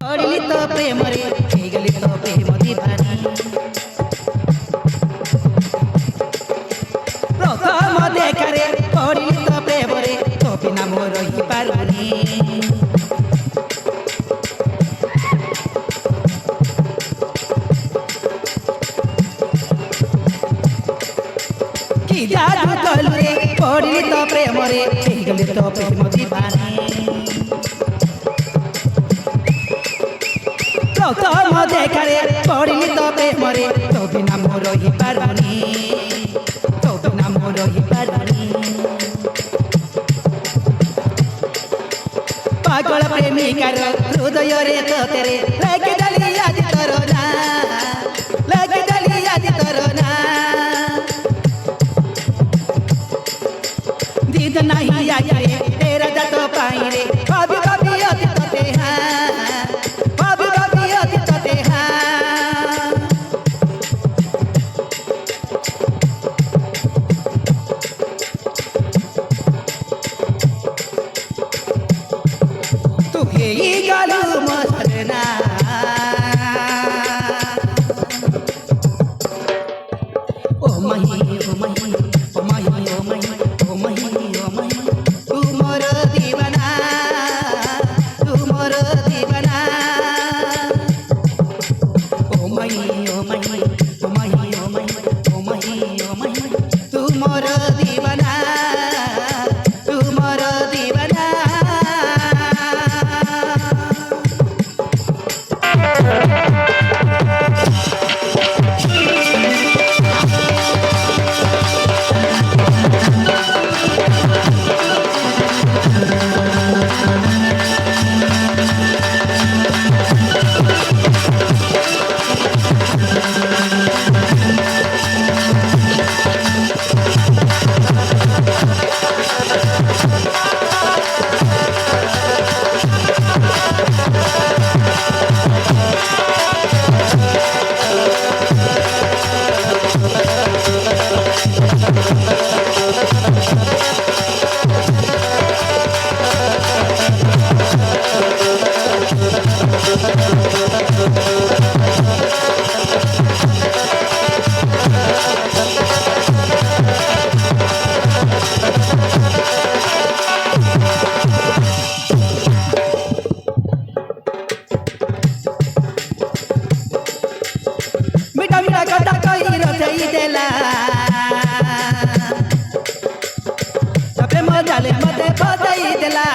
पड़िली तो प्रेम रे गली तो प्रेम दीवानी प्रथम देखारे पड़िली तो प्रेम रे तो बिना मोर रही पारुनी कि जादू कलु रे पड़िली तो प्रेम रे गली तो प्रेम दीवानी प्रथम देखारे पड़िली तो प्रेम रे तो बिना मोर रही पारुनी तो बिना मोर रही पारुनी पागल प्रेमिकार हृदय रे तो तेरे लगे दली आज तोर ना लगे दली आज तोर ना दीद नहीं आज रे तेरा जात पाई रे भाभी भाभी अति तते हाँ भाभी भाभी अति तते हाँ तू ही गालू मसरना ओ मही ओ मही ओ मही ओ मही ओ मही ओ मही तू मोर दीवाना तू मोर दीवाना ओ मही ओ मही ओ मही ओ मही ओ मही ओ मही तू मोर दीवाना तू मोर दीवाना मीठा मीठा कथा कही रचई देला सबे मजाले मते बजाई देला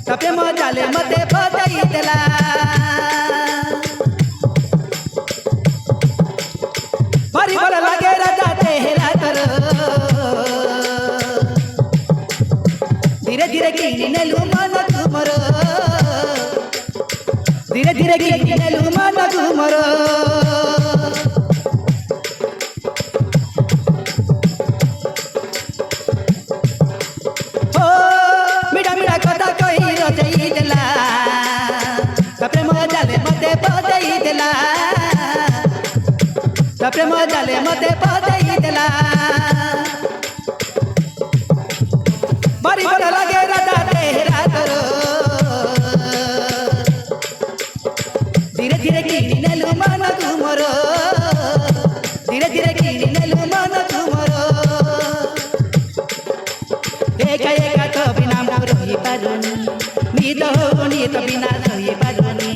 सबे मजाले मते बजाई देला भारी भल लगे राजा तेरा करो धीरे धीरे गिनी नेलु मन तुमर धीरे धीरे गिनी नेलु मन तुमर ओ मीठा मीठा कथा कही रचई देला सबे मजाले मते बजाई देला सबे मजाले मते बजाई देला भारी भल लगे राजा तेरा करो धीरे धीरे गिनी नेलु मन तुमर धीरे धीरे गिनी नेलु मन तुमर एका एका तो बिना मोर रही पारुनी निद होनी तो बिना रही पारुनी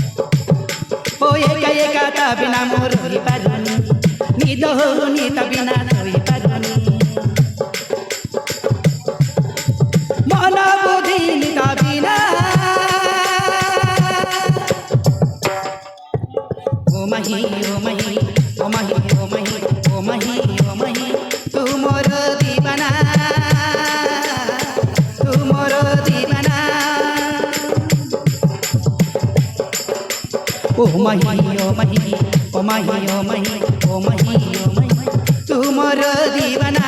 ओ एका एका तो बिना मोर रही पारुनी निद होनी तो बिना रही पारुनी मन बुद्धि निता बिना ओ मही ओ मही ओ मही ओ मही ओ मही ओ मही तू मोर दीवाना तू मोर दीवाना ओ मही ओ मही ओ मही ओ मही ओ मही ओ मही तू मोर दीवाना